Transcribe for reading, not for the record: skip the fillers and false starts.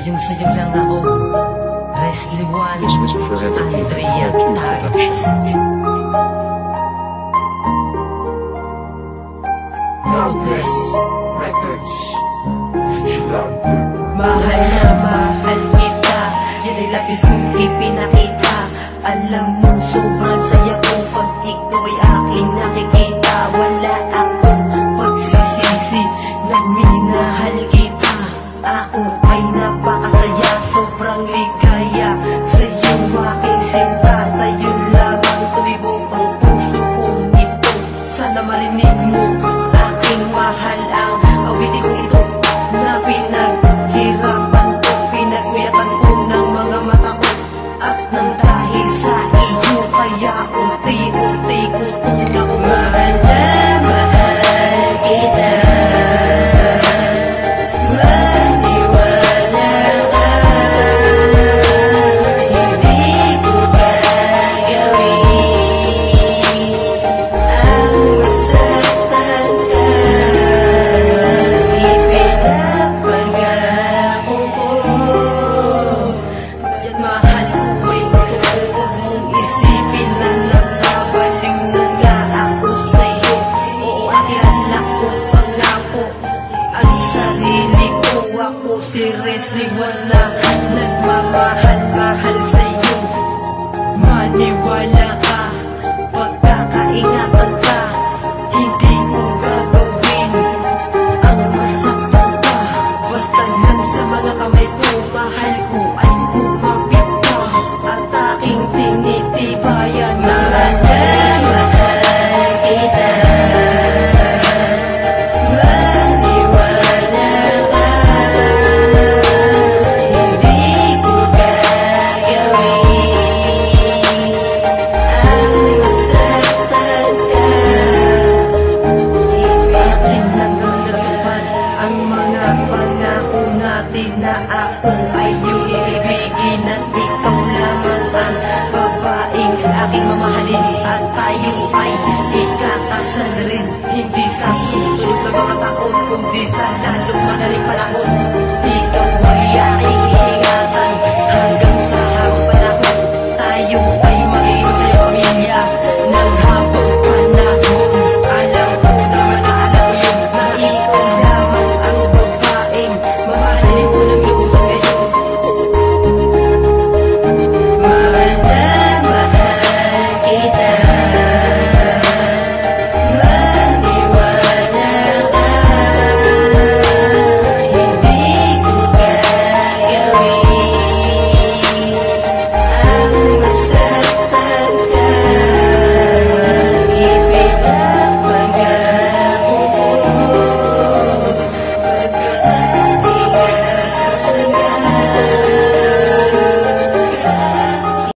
Sayong-sayo lang ako, Resly One, Andrea Tags. Progress Records. Mahal na mahal kita, yan ay labis kong ipinakita. Alam mo sobrang saya ko pag ikaw ay aking nakikita. Wala akong pagsisisi na minahal kita. Ako ay napakasaya, sobrang ligaya sa'yo aking sinta. Sa'yo lamang tumibok ang puso kong ito. Sana marinig mo aking mahal ang awitin ko ito na pinaghirapan ko, pinagmiyatan ko ng mga mata ko. At nang dahil sa iyo kaya unti-unti ko itong nakuha. Mahal na mahal kita, maniwala ka, hindi ko gagawin ang masaktan ka. Ipinapangako ko, kaya't mahal ko ay totoo. Huwag mong isipin na nagbabaliw na nga ako sa'yo. Oo, akilala ko pangako ang sarili ko. Ako si Resly One na nagmamahal-mahal sa'yo. Maniwala ka, pagkakaingatan ka, hindi ko gagawin ang masaktan ka. Basta lang sa mga kamay ko, mahal ko ay kumapit ka at aking tinitibayan. Mahal na mahal kita, maniwala ka, hindi ko gagawin ang masaktan ka. Ating nanggagapan ang mga pangako natin na ako ay iyong iibigin at ikaw lamang ang babaeng aking mamahalin. At tayo ay ikakasal rin, hindi sa susunod na mga taon kundi sa lalong madaling panahon.